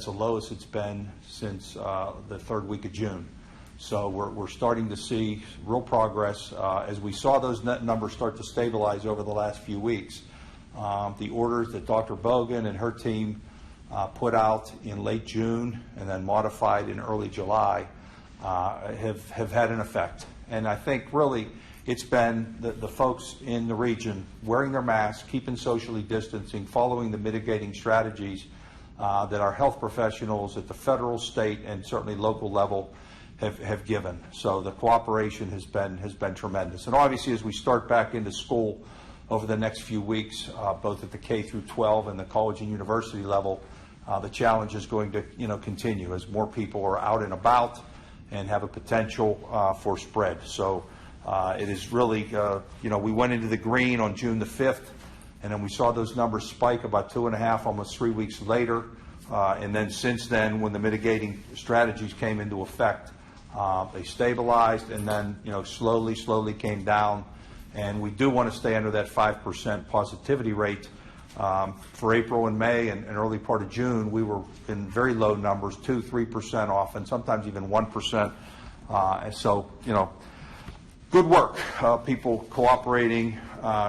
the lowest it's been since the third week of June. So we're starting to see real progress. As we saw those net numbers start to stabilize over the last few weeks, the orders that Dr. Bogan and her team put out in late June and then modified in early July have had an effect. And I think really it's been the folks in the region wearing their masks, keeping socially distancing, following the mitigating strategies that our health professionals at the federal, state, and certainly local level have given. So the cooperation has been tremendous. And obviously, as we start back into school over the next few weeks, both at the K through 12 and the college and university level, the challenge is going to continue as more people are out and about and have a potential for spread. So it is really, we went into the green on June the 5th, and then we saw those numbers spike about 2.5, almost 3 weeks later. And then since then, when the mitigating strategies came into effect, they stabilized and then, slowly came down. And we do want to stay under that 5% positivity rate. For April and May and early part of June, we were in very low numbers, 2-3% off, and sometimes even 1%. And so, good work. People cooperating,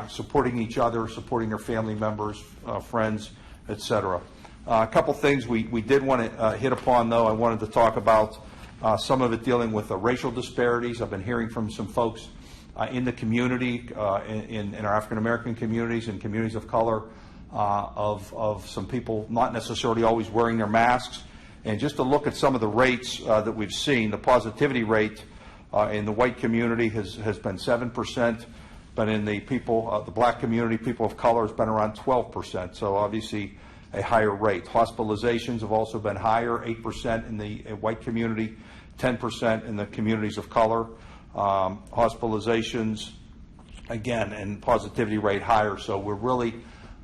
supporting each other, supporting their family members, friends, etc. A couple things we did want to hit upon, though. I wanted to talk about some of it dealing with racial disparities. I've been hearing from some folks in the community, in our African American communities and communities of color, of some people not necessarily always wearing their masks. And just to look at some of the rates that we've seen, the positivity rate in the white community has been 7%, but in the people, the black community, people of color, has been around 12%. So obviously a higher rate. Hospitalizations have also been higher, 8% in the white community, 10% in the communities of color. Hospitalizations, again, and positivity rate higher. So we're really,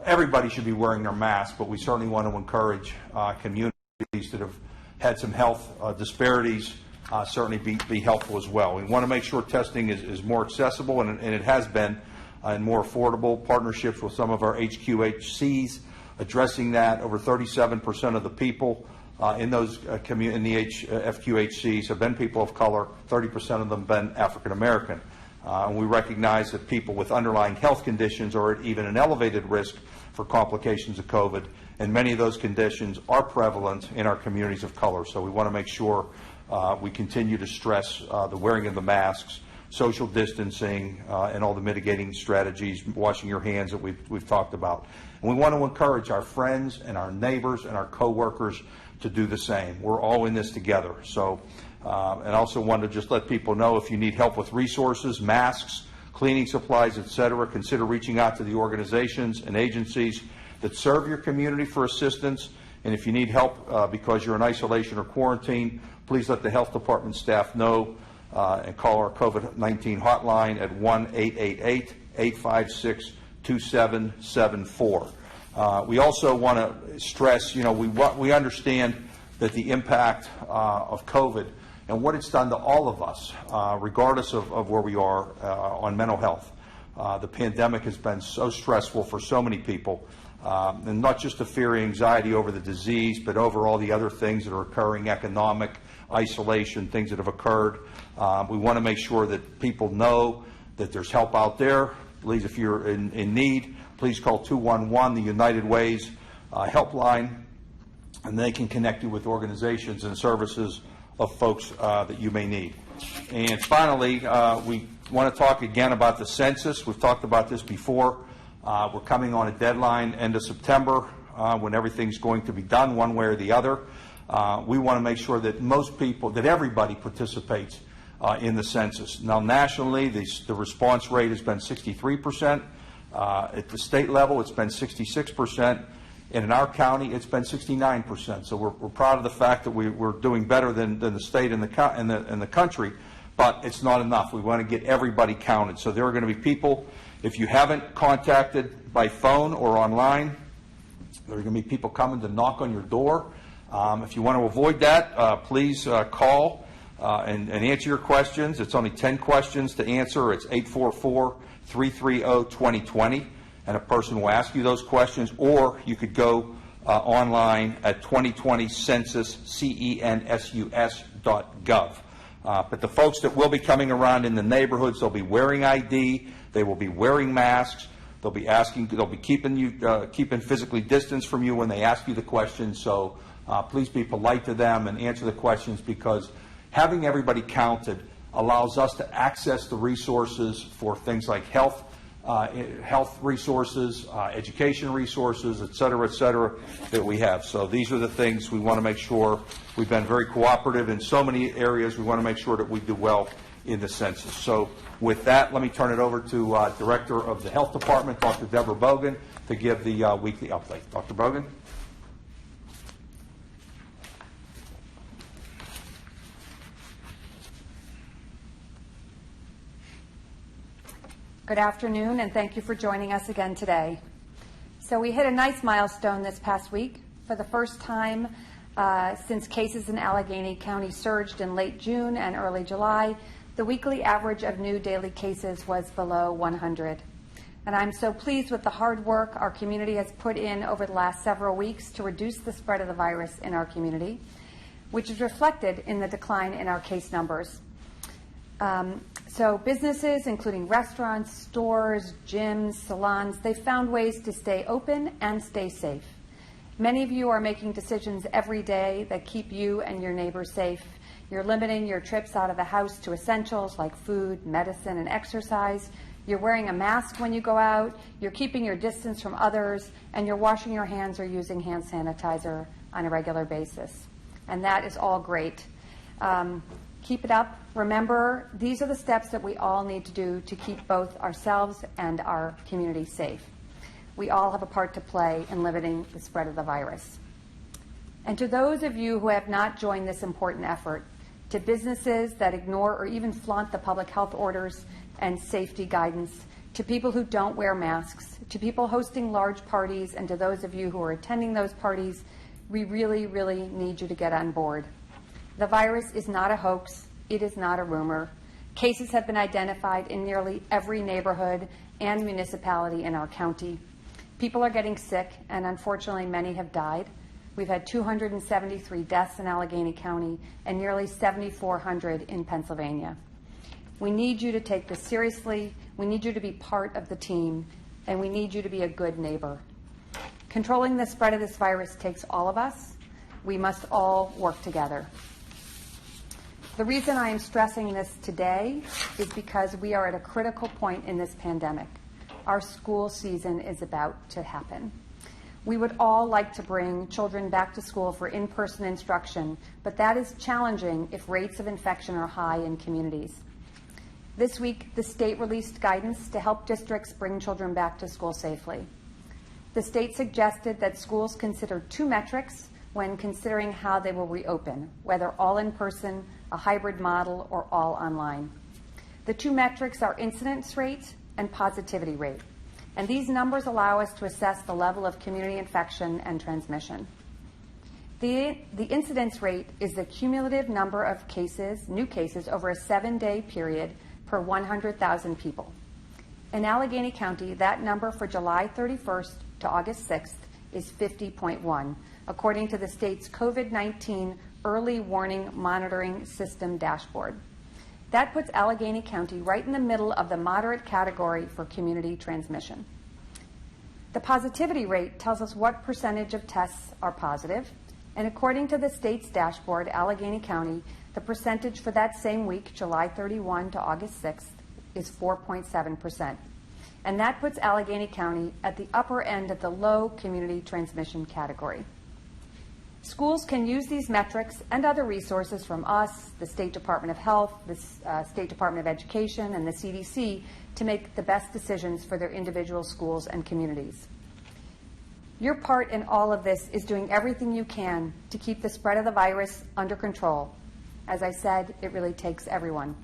everybody should be wearing their mask, but we certainly want to encourage communities that have had some health disparities certainly be helpful as well. We want to make sure testing is more accessible, and it has been, and more affordable. Partnerships with some of our HQHCs addressing that. Over 37% of the people in those in the FQHCs have been people of color. 30% of them have been African American. And we recognize that people with underlying health conditions are at even an elevated risk for complications of COVID, and many of those conditions are prevalent in our communities of color. So we want to make sure we continue to stress the wearing of the masks, social distancing, and all the mitigating strategies, washing your hands that we've talked about. And we want to encourage our friends and our neighbors and our coworkers to do the same. We're all in this together. So, and also want to just let people know, if you need help with resources, masks, cleaning supplies, etc., consider reaching out to the organizations and agencies that serve your community for assistance. And if you need help because you're in isolation or quarantine, please let the health department staff know and call our COVID-19 hotline at 1-888-856-2774. We also want to stress, we understand that the impact of COVID and what it's done to all of us, regardless of where we are on mental health. The pandemic has been so stressful for so many people, and not just the fear and anxiety over the disease, but over all the other things that are occurring, economic, isolation, things that have occurred. We want to make sure that people know that there's help out there. Please, if you're in need, please call 211, the United Ways helpline, and they can connect you with organizations and services of folks that you may need. And finally, we want to talk again about the census. We've talked about this before. We're coming on a deadline end of September when everything's going to be done one way or the other. We want to make sure that most people, that everybody participates in the census. Now, nationally, the response rate has been 63%. At the state level, it's been 66%. And in our county, it's been 69%. So we're proud of the fact that we're doing better than the state and the country, but it's not enough. We want to get everybody counted. So there are going to be people, if you haven't contacted by phone or online, there are going to be people coming to knock on your door. If you want to avoid that, please call and answer your questions. It's only 10 questions to answer. It's 844-330-2020. And a person will ask you those questions, or you could go online at 2020census.gov. But the folks that will be coming around in the neighborhoods, they'll be wearing ID, they will be wearing masks, they'll be keeping physically distanced from you when they ask you the questions. So please be polite to them and answer the questions, because having everybody counted allows us to access the resources for things like health resources, education resources, et cetera, that we have. So these are the things we want to make sure. We've been very cooperative in so many areas. We want to make sure that we do well in the census. So with that, let me turn it over to Director of the Health Department, Dr. Deborah Bogan, to give the weekly update. Dr. Bogan? Good afternoon, and thank you for joining us again today. So we hit a nice milestone this past week. For the first time since cases in Allegheny County surged in late June and early July, the weekly average of new daily cases was below 100. And I'm so pleased with the hard work our community has put in over the last several weeks to reduce the spread of the virus in our community, which is reflected in the decline in our case numbers. So businesses, including restaurants, stores, gyms, salons, they found ways to stay open and stay safe. Many of you are making decisions every day that keep you and your neighbors safe. You're limiting your trips out of the house to essentials like food, medicine, and exercise. You're wearing a mask when you go out. You're keeping your distance from others, and you're washing your hands or using hand sanitizer on a regular basis. And that is all great. Keep it up. Remember, these are the steps that we all need to do to keep both ourselves and our community safe. We all have a part to play in limiting the spread of the virus. And to those of you who have not joined this important effort, to businesses that ignore or even flaunt the public health orders and safety guidance, to people who don't wear masks, to people hosting large parties, and to those of you who are attending those parties, we really, really need you to get on board. The virus is not a hoax. It is not a rumor. Cases have been identified in nearly every neighborhood and municipality in our county. People are getting sick, and unfortunately, many have died. We've had 273 deaths in Allegheny County and nearly 7,400 in Pennsylvania. We need you to take this seriously. We need you to be part of the team, and we need you to be a good neighbor. Controlling the spread of this virus takes all of us. We must all work together. The reason I am stressing this today is because we are at a critical point in this pandemic. Our school season is about to happen. We would all like to bring children back to school for in-person instruction, but that is challenging if rates of infection are high in communities. This week, the state released guidance to help districts bring children back to school safely. The state suggested that schools consider two metrics when considering how they will reopen, whether all in person, a hybrid model, or all online. The two metrics are incidence rate and positivity rate, and these numbers allow us to assess the level of community infection and transmission. The incidence rate is the cumulative number of cases, new cases, over a 7-day period per 100,000 people. In Allegheny County, that number for July 31st to August 6th is 50.1, according to the state's COVID-19 Early Warning Monitoring System dashboard. That puts Allegheny County right in the middle of the moderate category for community transmission. The positivity rate tells us what percentage of tests are positive, and according to the state's dashboard, Allegheny County, the percentage for that same week, July 31 to August 6th, is 4.7%. And that puts Allegheny County at the upper end of the low community transmission category. Schools can use these metrics and other resources from us, the State Department of Health, the State Department of Education, and the CDC to make the best decisions for their individual schools and communities. Your part in all of this is doing everything you can to keep the spread of the virus under control. As I said, it really takes everyone.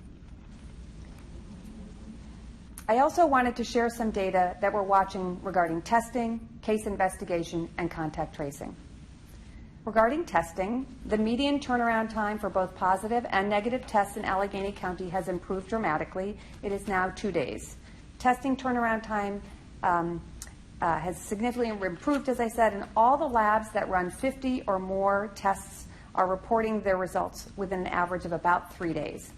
I also wanted to share some data that we're watching regarding testing, case investigation, and contact tracing. Regarding testing, the median turnaround time for both positive and negative tests in Allegheny County has improved dramatically. It is now 2 days. Testing turnaround time has significantly improved, as I said, and all the labs that run 50 or more tests are reporting their results within an average of about 3 days.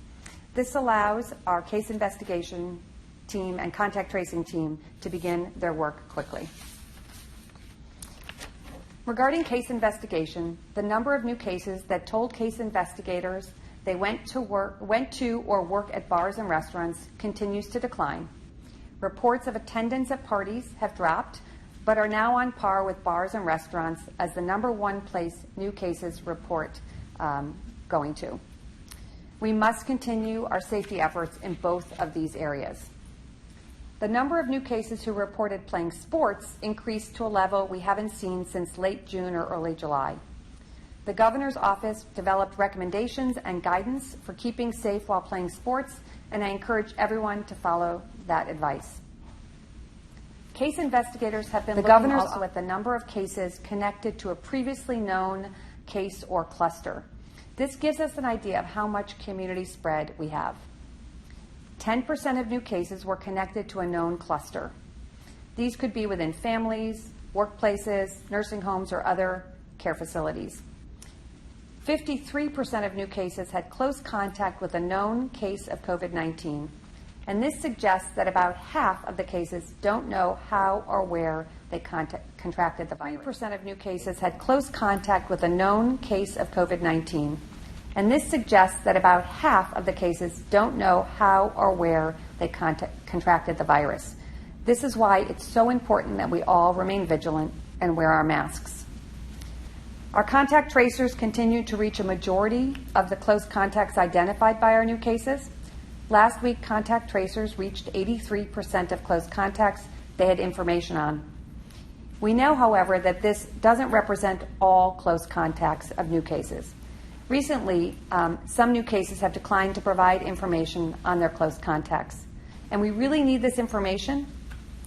This allows our case investigation team and contact tracing team to begin their work quickly. Regarding case investigation, the number of new cases that told case investigators they went to or work at bars and restaurants continues to decline. Reports of attendance at parties have dropped, but are now on par with bars and restaurants as the number one place new cases report going to. We must continue our safety efforts in both of these areas. The number of new cases who reported playing sports increased to a level we haven't seen since late June or early July. The governor's office developed recommendations and guidance for keeping safe while playing sports, and I encourage everyone to follow that advice. Case investigators have been looking also at the number of cases connected to a previously known case or cluster. This gives us an idea of how much community spread we have. 10% of new cases were connected to a known cluster. These could be within families, workplaces, nursing homes, or other care facilities. 53% of new cases had close contact with a known case of COVID-19, and this suggests that about half of the cases don't know how or where they contracted the virus. 3% of new cases had close contact with a known case of COVID-19, and this suggests that about half of the cases don't know how or where they contracted the virus. This is why it's so important that we all remain vigilant and wear our masks. Our contact tracers continue to reach a majority of the close contacts identified by our new cases. Last week, contact tracers reached 83% of close contacts they had information on. We know, however, that this doesn't represent all close contacts of new cases. Recently, some new cases have declined to provide information on their close contacts. And we really need this information.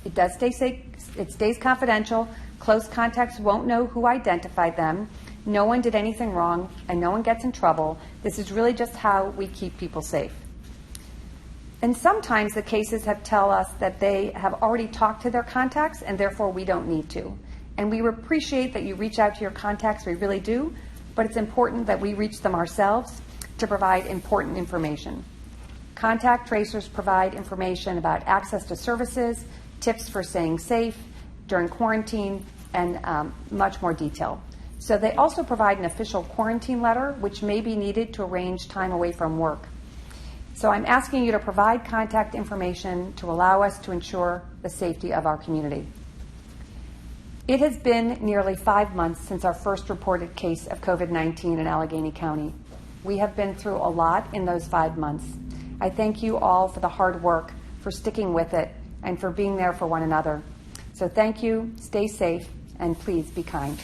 It stays confidential. Close contacts won't know who identified them. No one did anything wrong, and no one gets in trouble. This is really just how we keep people safe. And sometimes the cases tell us that they have already talked to their contacts, and therefore we don't need to. And we appreciate that you reach out to your contacts, we really do, but it's important that we reach them ourselves to provide important information. Contact tracers provide information about access to services, tips for staying safe during quarantine, and much more detail. So they also provide an official quarantine letter, which may be needed to arrange time away from work. So I'm asking you to provide contact information to allow us to ensure the safety of our community. It has been nearly 5 months since our first reported case of COVID-19 in Allegheny County. We have been through a lot in those 5 months. I thank you all for the hard work, for sticking with it, and for being there for one another. So thank you, stay safe, and please be kind.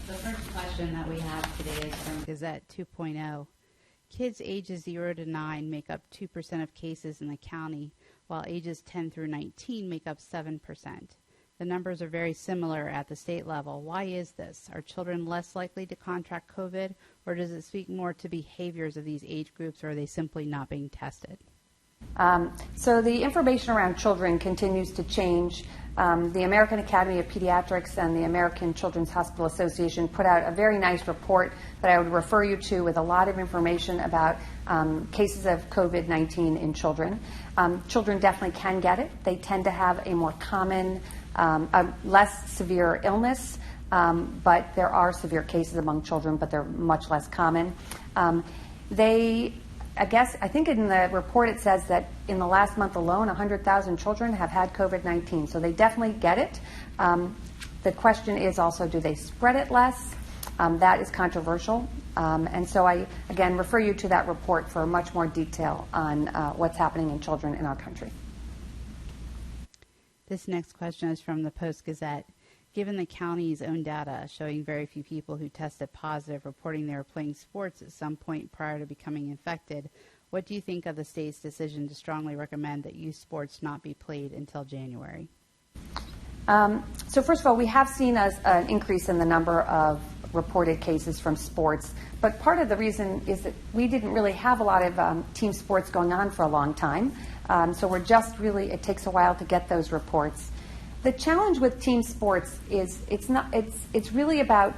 The first question that we have today is from Gazette 2.0. Kids ages 0 to 9 make up 2% of cases in the county, while ages 10 through 19 make up 7%. The numbers are very similar at the state level. Why is this? Are children less likely to contract COVID, or does it speak more to behaviors of these age groups, or are they simply not being tested? So the information around children continues to change. The American Academy of Pediatrics and the American Children's Hospital Association put out a very nice report that I would refer you to with a lot of information about cases of COVID-19 in children. Children definitely can get it. They tend to have a more common, a less severe illness, but there are severe cases among children, but they're much less common. I think in the report it says that in the last month alone, 100,000 children have had COVID-19. So they definitely get it. The question is also, do they spread it less? That is controversial. And so I, again, refer you to that report for much more detail on what's happening in children in our country. This next question is from the Post-Gazette. Given the county's own data showing very few people who tested positive reporting they were playing sports at some point prior to becoming infected, what do you think of the state's decision to strongly recommend that youth sports not be played until January? So first of all, we have seen an increase in the number of reported cases from sports. But part of the reason is that we didn't really have a lot of team sports going on for a long time. So we're just really, it takes a while to get those reports. The challenge with team sports is it's really about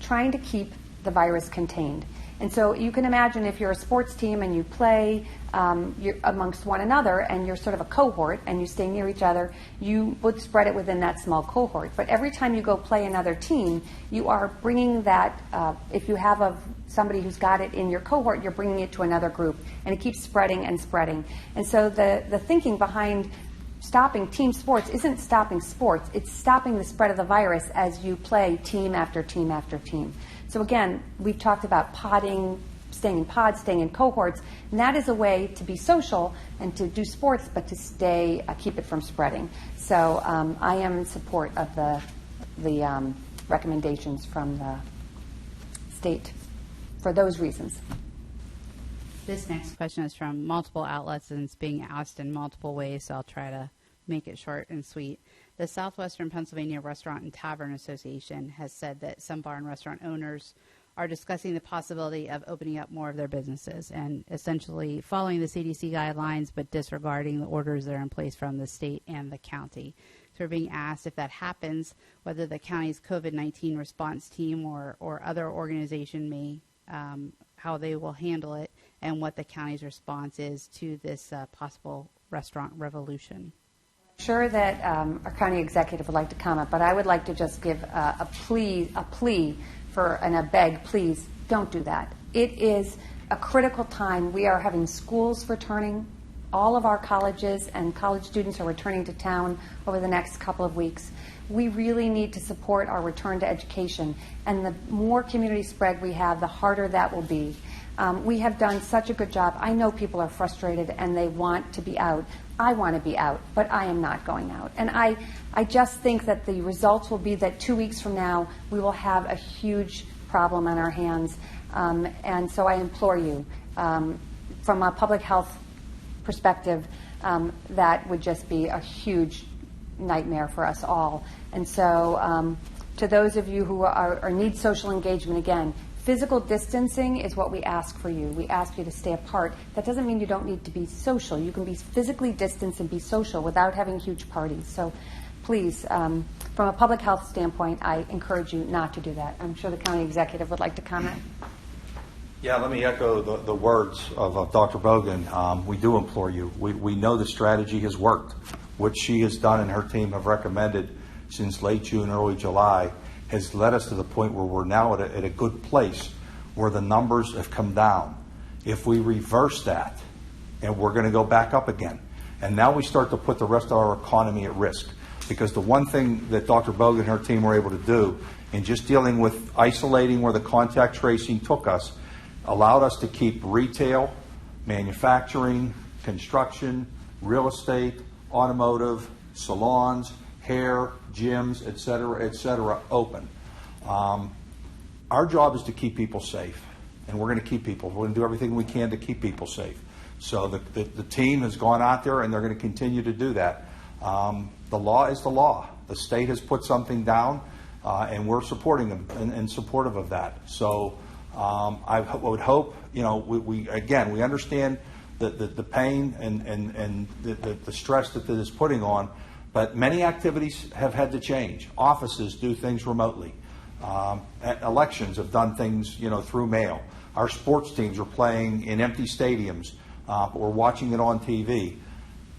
trying to keep the virus contained. And so you can imagine if you're a sports team and you play you're amongst one another and you're sort of a cohort and you stay near each other, you would spread it within that small cohort. But every time you go play another team, you are bringing that, if you have somebody who's got it in your cohort, you're bringing it to another group. And it keeps spreading and spreading. And so the thinking behind stopping team sports isn't stopping sports, it's stopping the spread of the virus as you play team after team after team. So again, we've talked about podding, staying in pods, staying in cohorts, and that is a way to be social and to do sports, but to keep it from spreading. So I am in support of the recommendations from the state for those reasons. This next question is from multiple outlets and it's being asked in multiple ways, so I'll try to make it short and sweet. The Southwestern Pennsylvania Restaurant and Tavern Association has said that some bar and restaurant owners are discussing the possibility of opening up more of their businesses and essentially following the CDC guidelines but disregarding the orders that are in place from the state and the county. So we're being asked if that happens, whether the county's COVID-19 response team or other organization may, how they will handle it and what the county's response is to this possible restaurant revolution. I'm sure that our county executive would like to comment, but I would like to just give a plea and a beg, please don't do that. It is a critical time. We are having schools returning. All of our colleges and college students are returning to town over the next couple of weeks. We really need to support our return to education, and the more community spread we have, the harder that will be. We have done such a good job. I know people are frustrated and they want to be out. I want to be out, but I am not going out. And I just think that the results will be that 2 weeks from now, we will have a huge problem on our hands. And so I implore you, from a public health perspective, that would just be a huge nightmare for us all. And so to those of you who need social engagement, again, physical distancing is what we ask for you. We ask you to stay apart. That doesn't mean you don't need to be social. You can be physically distanced and be social without having huge parties. So please, from a public health standpoint, I encourage you not to do that. I'm sure the county executive would like to comment. Yeah, let me echo the words of Dr. Bogan. We do implore you. We know the strategy has worked. What she has done and her team have recommended since late June, early July, has led us to the point where we're now at a good place where the numbers have come down. If we reverse that, and we're going to go back up again, and now we start to put the rest of our economy at risk, because the one thing that Dr. Bogan and her team were able to do in just dealing with isolating where the contact tracing took us allowed us to keep retail, manufacturing, construction, real estate, automotive, salons, hair, gyms, et cetera, open. Our job is to keep people safe, and we're going to keep people. We're going to do everything we can to keep people safe. So the team has gone out there, and they're going to continue to do that. The law is the law. The state has put something down, and we're supporting them and supportive of that. So I would hope, we understand the pain and the stress that this is putting on. But many activities have had to change. Offices do things remotely. Elections have done things, through mail. Our sports teams are playing in empty stadiums, but we're watching it on TV.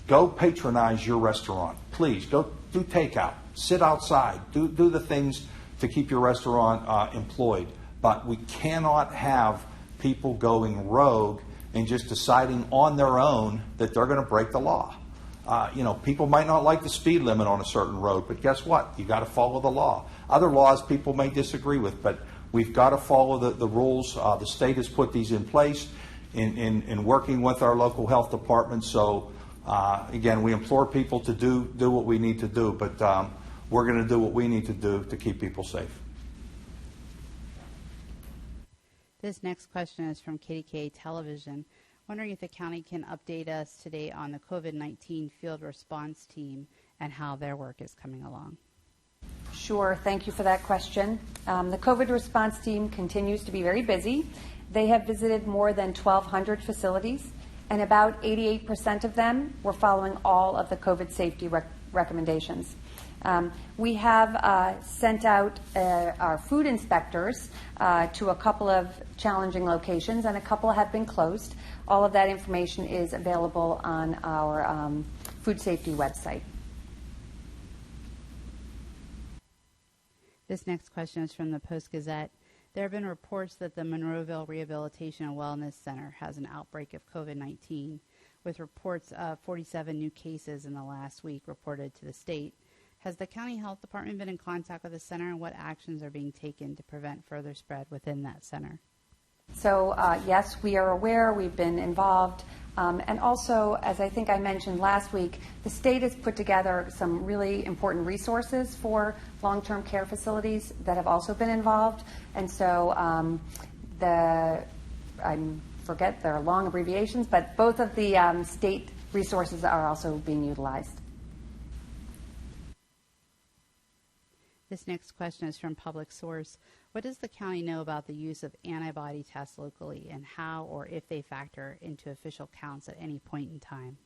Go patronize your restaurant. Please, go do takeout. Sit outside. Do the things to keep your restaurant employed. But we cannot have people going rogue and just deciding on their own that they're going to break the law. People might not like the speed limit on a certain road, but guess what? You got to follow the law. Other laws people may disagree with, but we've got to follow the rules. The state has put these in place in working with our local health department. So, again, we implore people to do what we need to do, but we're going to do what we need to do to keep people safe. This next question is from KDKA Television. Wondering if the county can update us today on the COVID-19 field response team and how their work is coming along. Sure. Thank you for that question. The COVID response team continues to be very busy. They have visited more than 1,200 facilities, and about 88% of them were following all of the COVID safety recommendations. We have sent out our food inspectors to a couple of challenging locations, and a couple have been closed. All of that information is available on our food safety website. This next question is from the Post-Gazette. There have been reports that the Monroeville Rehabilitation and Wellness Center has an outbreak of COVID-19, with reports of 47 new cases in the last week reported to the state. Has the County Health Department been in contact with the center, and what actions are being taken to prevent further spread within that center? So, yes, we are aware. We've been involved. And also, as I think I mentioned last week, the state has put together some really important resources for long-term care facilities that have also been involved. And so I forget their long abbreviations, but both of the state resources are also being utilized. This next question is from Public Source. What does the county know about the use of antibody tests locally, and how or if they factor into official counts at any point in time?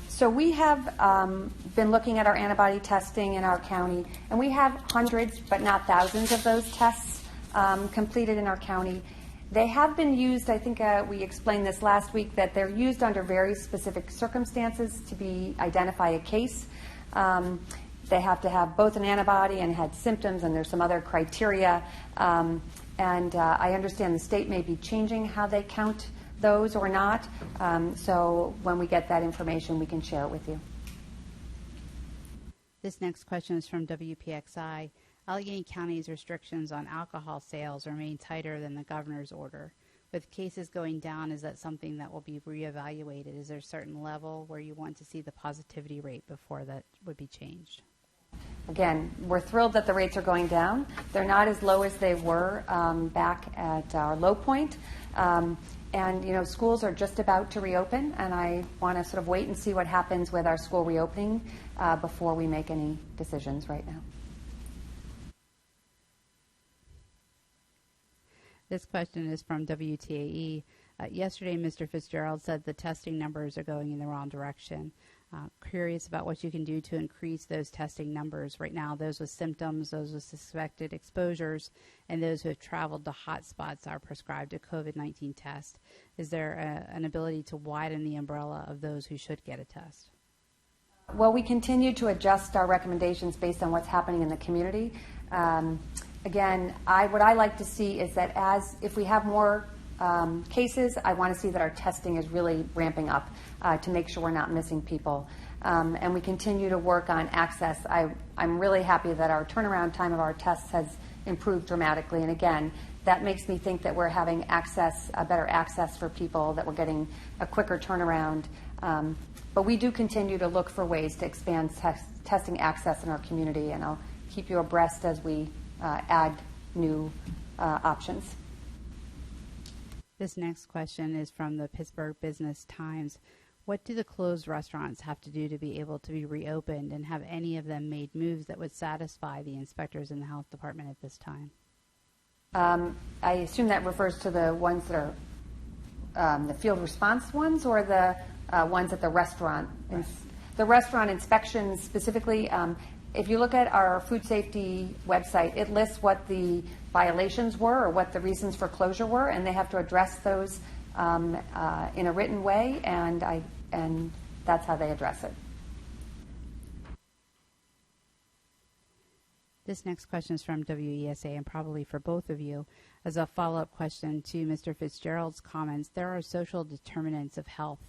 So we have been looking at our antibody testing in our county, and we have hundreds, but not thousands, of those tests completed in our county. They have been used, I think we explained this last week, that they're used under very specific circumstances to identify a case. They have to have both an antibody and had symptoms, and there's some other criteria. And I understand the state may be changing how they count those or not. So when we get that information, we can share it with you. This next question is from WPXI. Allegheny County's restrictions on alcohol sales remain tighter than the governor's order. With cases going down, is that something that will be reevaluated? Is there a certain level where you want to see the positivity rate before that would be changed? Again, we're thrilled that the rates are going down. They're not as low as they were back at our low point. And, you know, schools are just about to reopen, and I want to sort of wait and see what happens with our school reopening before we make any decisions right now. This question is from WTAE. Yesterday, Mr. Fitzgerald said the testing numbers are going in the wrong direction. Curious about what you can do to increase those testing numbers. Right now, those with symptoms, those with suspected exposures, and those who have traveled to hot spots are prescribed a COVID-19 test. Is there an ability to widen the umbrella of those who should get a test? Well, we continue to adjust our recommendations based on what's happening in the community. Again, what I like to see is that if we have more cases, I want to see that our testing is really ramping up to make sure we're not missing people. And we continue to work on access. I'm really happy that our turnaround time of our tests has improved dramatically. And again, that makes me think that we're having better access for people, that we're getting a quicker turnaround. But we do continue to look for ways to expand testing access in our community, and I'll keep you abreast as we add new options. This next question is from the Pittsburgh Business Times. What do the closed restaurants have to do to be able to be reopened, and have any of them made moves that would satisfy the inspectors in the health department at this time? I assume that refers to the ones that are the field response ones, or the ones at the restaurant. The restaurant inspections specifically. If you look at our food safety website, it lists what the violations were or what the reasons for closure were, and they have to address those in a written way, and that's how they address it. This next question is from WESA, and probably for both of you. As a follow-up question to Mr. Fitzgerald's comments, there are social determinants of health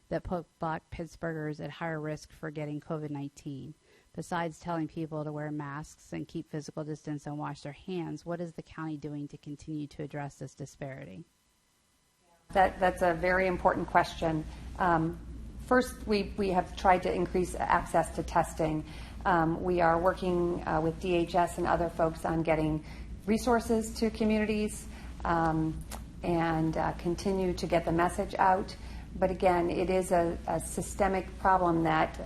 that put Black Pittsburghers at higher risk for getting COVID-19. Besides telling people to wear masks and keep physical distance and wash their hands, what is the county doing to continue to address this disparity? That's a very important question. First, we have tried to increase access to testing. We are working with DHS and other folks on getting resources to communities and continue to get the message out. But again, it is a systemic problem that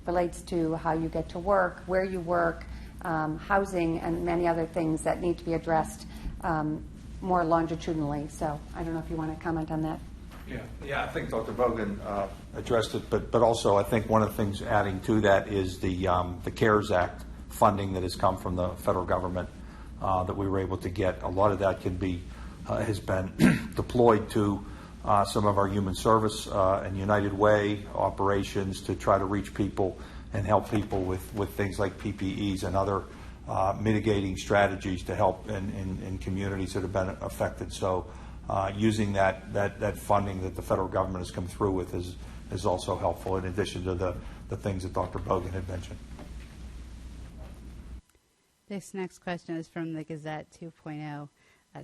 relates to how you get to work, where you work, housing, and many other things that need to be addressed more longitudinally. So I don't know if you want to comment on that. Yeah, I think Dr. Bogan addressed it, but also I think one of the things adding to that is the CARES Act funding that has come from the federal government that we were able to get. A lot of that can be has been deployed to some of our human service and United Way operations to try to reach people and help people with things like PPEs and other mitigating strategies to help in communities that have been affected. So using that funding that the federal government has come through with is also helpful, in addition to the things that Dr. Bogan had mentioned. This next question is from the Gazette 2.0.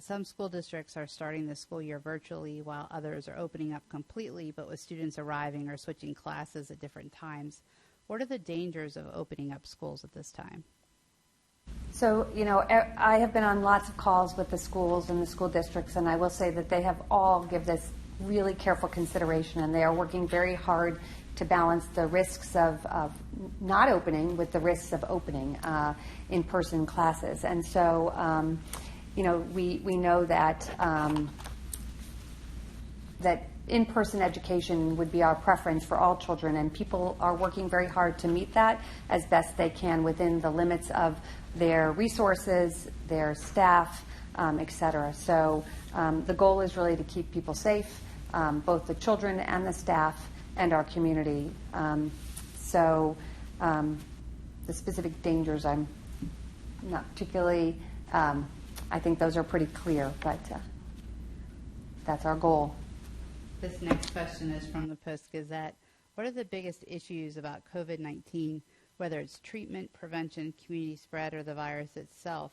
Some school districts are starting the school year virtually, while others are opening up completely, but with students arriving or switching classes at different times. What are the dangers of opening up schools at this time? So, I have been on lots of calls with the schools and the school districts, and I will say that they have all given this really careful consideration, and they are working very hard to balance the risks of not opening with the risks of opening in-person classes. And so, we know that that in-person education would be our preference for all children, and people are working very hard to meet that as best they can within the limits of their resources, their staff, et cetera. So the goal is really to keep people safe, both the children and the staff and our community. So the specific dangers, I'm not particularly, I think those are pretty clear, but that's our goal. This next question is from the Post-Gazette. What are the biggest issues about COVID-19, whether it's treatment, prevention, community spread, or the virus itself,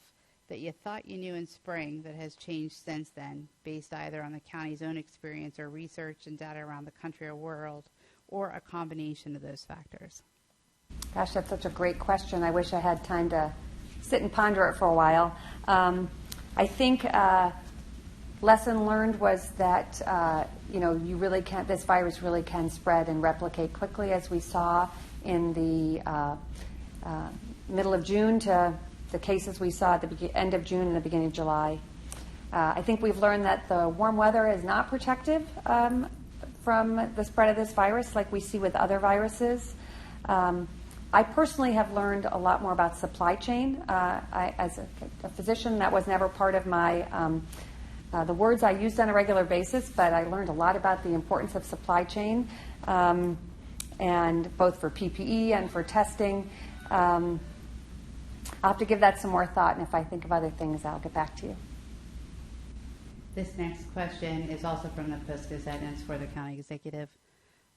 that you thought you knew in spring that has changed since then, based either on the county's own experience or research and data around the country or world, or a combination of those factors? Gosh, that's such a great question. I wish I had time to sit and ponder it for a while. I think lesson learned was that you really can't. This virus really can spread and replicate quickly, as we saw in the middle of June to the cases we saw at the end of June and the beginning of July. I think we've learned that the warm weather is not protective from the spread of this virus, like we see with other viruses. I personally have learned a lot more about supply chain. As a physician, that was never part of my the words I used on a regular basis, but I learned a lot about the importance of supply chain, and both for PPE and for testing. I'll have to give that some more thought, and if I think of other things, I'll get back to you. This next question is also from the Post-Gazette, and it's for the county executive.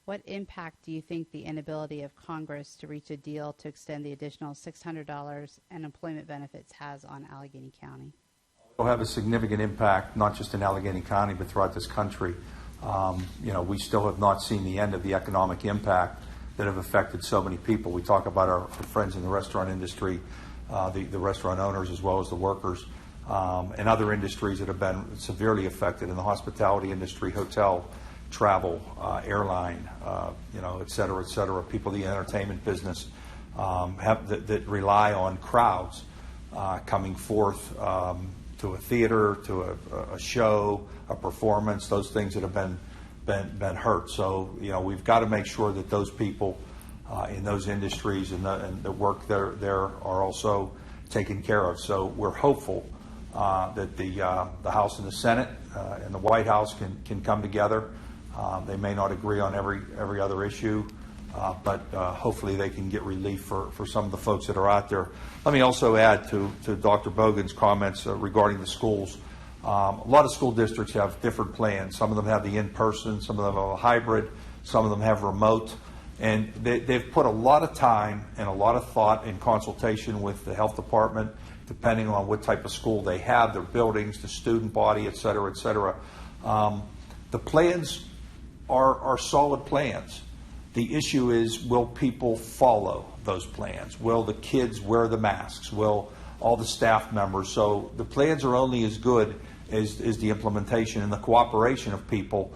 What impact do you think the inability of Congress to reach a deal to extend the additional $600 and employment benefits has on Allegheny County? It will have a significant impact, not just in Allegheny County, but throughout this country. We still have not seen the end of the economic impact that have affected so many people. We talk about our friends in the restaurant industry, the restaurant owners as well as the workers, and other industries that have been severely affected in the hospitality industry, hotel, travel, airline, et cetera, people in the entertainment business that rely on crowds coming forth to a theater, to a show, a performance, those things that have been hurt. So, we've got to make sure that those people in those industries and the work there are also taken care of. So we're hopeful that the House and the Senate and the White House can come together. They may not agree on every other issue, but hopefully they can get relief for some of the folks that are out there. Let me also add to Dr. Bogan's comments regarding the schools. A lot of school districts have different plans. Some of them have the in-person, some of them have a hybrid, some of them have remote. And they've put a lot of time and a lot of thought in consultation with the health department, depending on what type of school they have, their buildings, the student body, et cetera, et cetera. The plans are solid plans. The issue is, will people follow those plans? Will the kids wear the masks? Will all the staff members? So the plans are only as good as the implementation and the cooperation of people,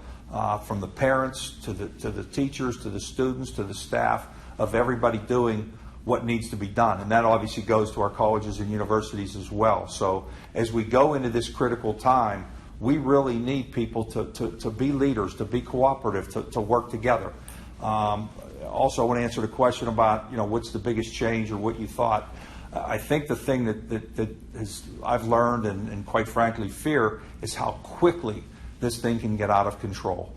from the parents to the teachers to the students to the staff, of everybody doing what needs to be done. And that obviously goes to our colleges and universities as well. So as we go into this critical time, we really need people to be leaders, to be cooperative, to work together. Also, I want to answer the question about, what's the biggest change or what you thought. I think the thing that I've learned and quite frankly fear is how quickly this thing can get out of control.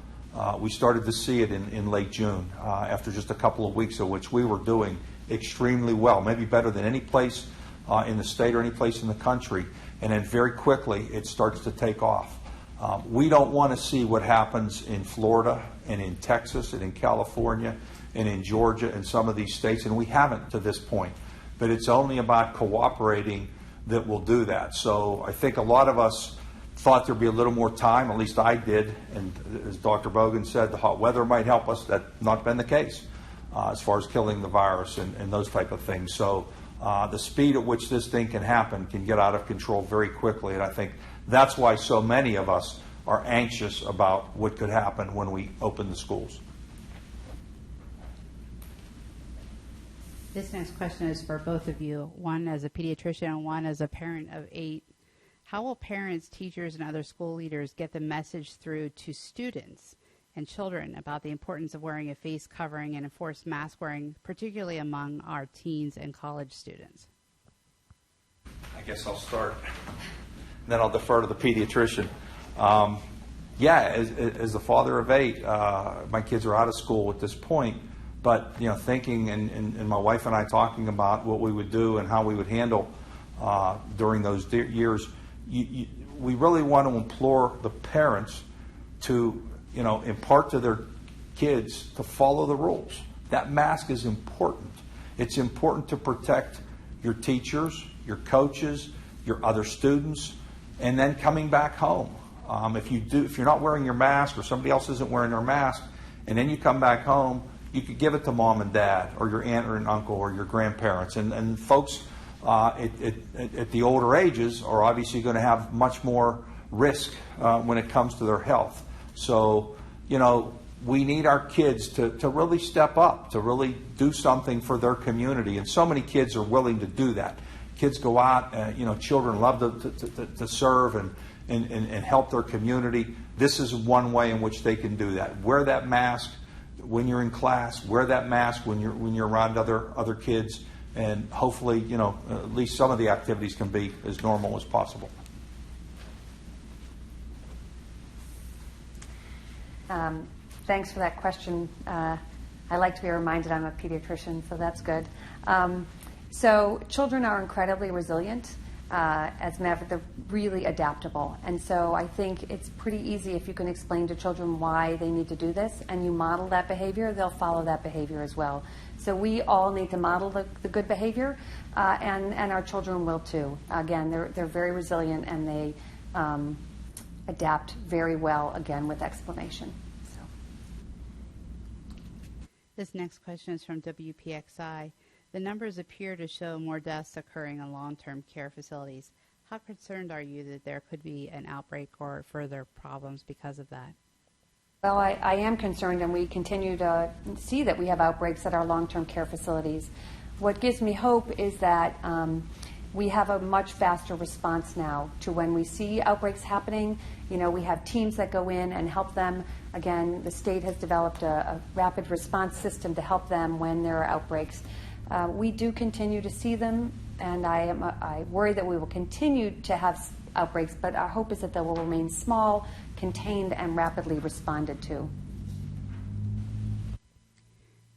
We started to see it in late June after just a couple of weeks of which we were doing extremely well, maybe better than any place in the state or any place in the country. And then very quickly it starts to take off. We don't want to see what happens in Florida and in Texas and in California and in Georgia and some of these states, and we haven't to this point. But it's only about cooperating that will do that. So I think a lot of us thought there'd be a little more time, at least I did, and as Dr. Bogan said, the hot weather might help us. That's not been the case as far as killing the virus and those type of things. So the speed at which this thing can happen can get out of control very quickly, and I think that's why so many of us are anxious about what could happen when we open the schools. This next question is for both of you, one as a pediatrician and one as a parent of 8. How will parents, teachers, and other school leaders get the message through to students and children about the importance of wearing a face covering and enforced mask wearing, particularly among our teens and college students? I guess I'll start, then I'll defer to the pediatrician. As the father of 8, my kids are out of school at this point. But thinking and my wife and I talking about what we would do and how we would handle during those years, we really want to implore the parents to impart to their kids to follow the rules. That mask is important. It's important to protect your teachers, your coaches, your other students, and then coming back home. If you're not wearing your mask or somebody else isn't wearing their mask, and then you come back home, you could give it to mom and dad or your aunt or an uncle or your grandparents. And folks at the older ages are obviously going to have much more risk when it comes to their health. So, we need our kids to really step up, to really do something for their community. And so many kids are willing to do that. Kids go out, children love to serve and help their community. This is one way in which they can do that. Wear that mask when you're in class, wear that mask when you're around other kids, and hopefully, at least some of the activities can be as normal as possible. Thanks for that question. I like to be reminded I'm a pediatrician, so that's good. So children are incredibly resilient. As a matter of fact, they're really adaptable. And so I think it's pretty easy if you can explain to children why they need to do this and you model that behavior, they'll follow that behavior as well. So we all need to model the good behavior, and our children will too. Again, they're very resilient and they adapt very well, again, with explanation. So. This next question is from WPXI. The numbers appear to show more deaths occurring in long-term care facilities. How concerned are you that there could be an outbreak or further problems because of that? Well, I am concerned, and we continue to see that we have outbreaks at our long-term care facilities. What gives me hope is that we have a much faster response now to when we see outbreaks happening. We have teams that go in and help them. Again, the state has developed a rapid response system to help them when there are outbreaks. We do continue to see them, and I worry that we will continue to have outbreaks, but our hope is that they will remain small, contained, and rapidly responded to.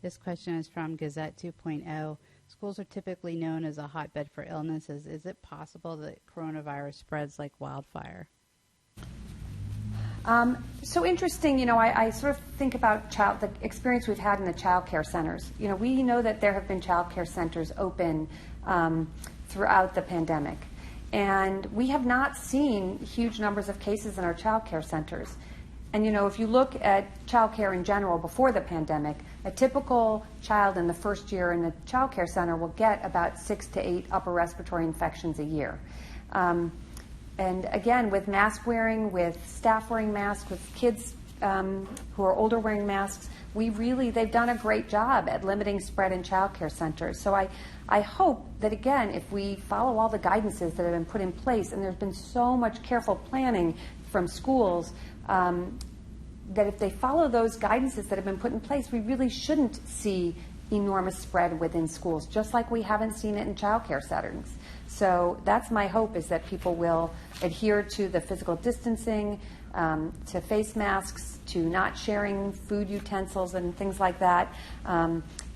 This question is from Gazette 2.0. Schools are typically known as a hotbed for illnesses. Is it possible that coronavirus spreads like wildfire? So interesting, I sort of think about the experience we've had in the child care centers. We know that there have been child care centers open throughout the pandemic. And we have not seen huge numbers of cases in our child care centers. And, if you look at child care in general before the pandemic, a typical child in the first year in a child care center will get about 6 to 8 upper respiratory infections a year. And again, with mask wearing, with staff wearing masks, with kids who are older wearing masks, they've done a great job at limiting spread in child care centers. So I hope that, again, if we follow all the guidances that have been put in place, and there's been so much careful planning from schools, that if they follow those guidances that have been put in place, we really shouldn't see enormous spread within schools, just like we haven't seen it in child care settings. So that's my hope, is that people will adhere to the physical distancing, to face masks, to not sharing food utensils and things like that,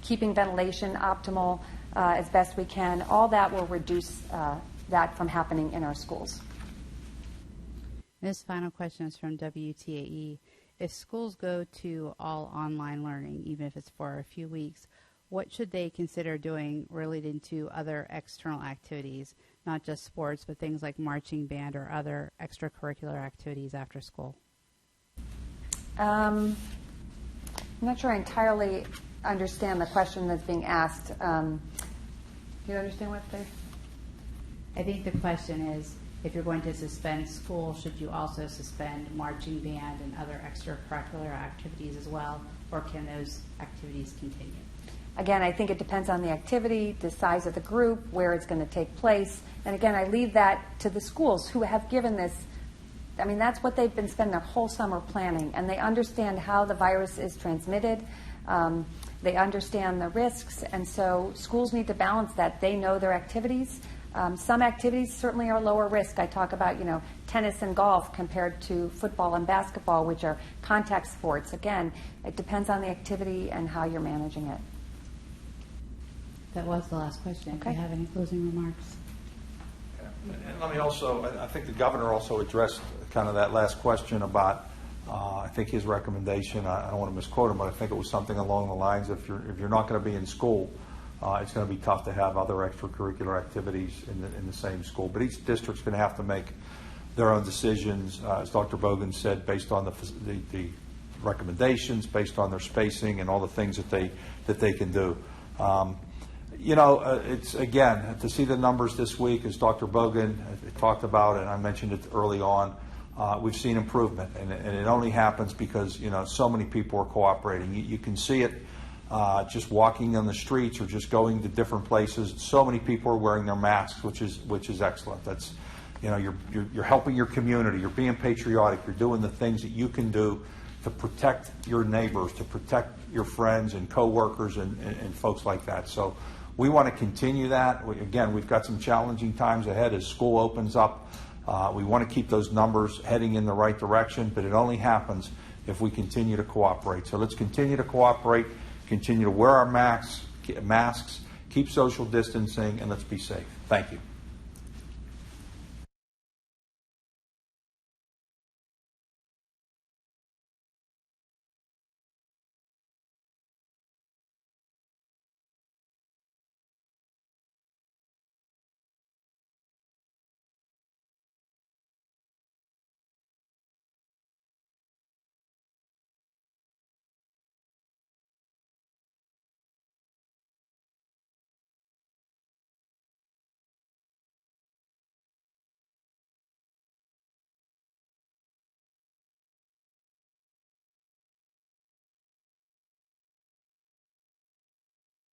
keeping ventilation optimal as best we can. All that will reduce that from happening in our schools. This final question is from WTAE. If schools go to all online learning, even if it's for a few weeks, what should they consider doing related to other external activities, not just sports, but things like marching band or other extracurricular activities after school? I'm not sure I entirely understand the question that's being asked. Do you understand what they... I think the question is, if you're going to suspend school, should you also suspend marching band and other extracurricular activities as well, or can those activities continue? Again, I think it depends on the activity, the size of the group, where it's going to take place. And again, I leave that to the schools who have given this. I mean, that's what they've been spending their whole summer planning, and they understand how the virus is transmitted. They understand the risks, and so schools need to balance that. They know their activities. Some activities certainly are lower risk. I talk about, tennis and golf compared to football and basketball, which are contact sports. Again, it depends on the activity and how you're managing it. That was the last question. Okay. Do you have any closing remarks? And let me also, I think the governor also addressed kind of that last question about, I think his recommendation, I don't want to misquote him, but I think it was something along the lines of if you're not going to be in school, it's going to be tough to have other extracurricular activities in the same school. But each district's going to have to make their own decisions, as Dr. Bogan said, based on the recommendations, based on their spacing and all the things that they can do. It's, again, to see the numbers this week, as Dr. Bogan talked about, and I mentioned it early on, we've seen improvement, and it only happens because, so many people are cooperating. You can see it just walking on the streets or just going to different places. So many people are wearing their masks, which is excellent. That's, you're helping your community. You're being patriotic. You're doing the things that you can do to protect your neighbors, to protect your friends and coworkers and folks like that. So we want to continue that. Again, we've got some challenging times ahead as school opens up. We want to keep those numbers heading in the right direction, but it only happens if we continue to cooperate. So let's continue to cooperate, continue to wear our masks, keep social distancing, and let's be safe. Thank you.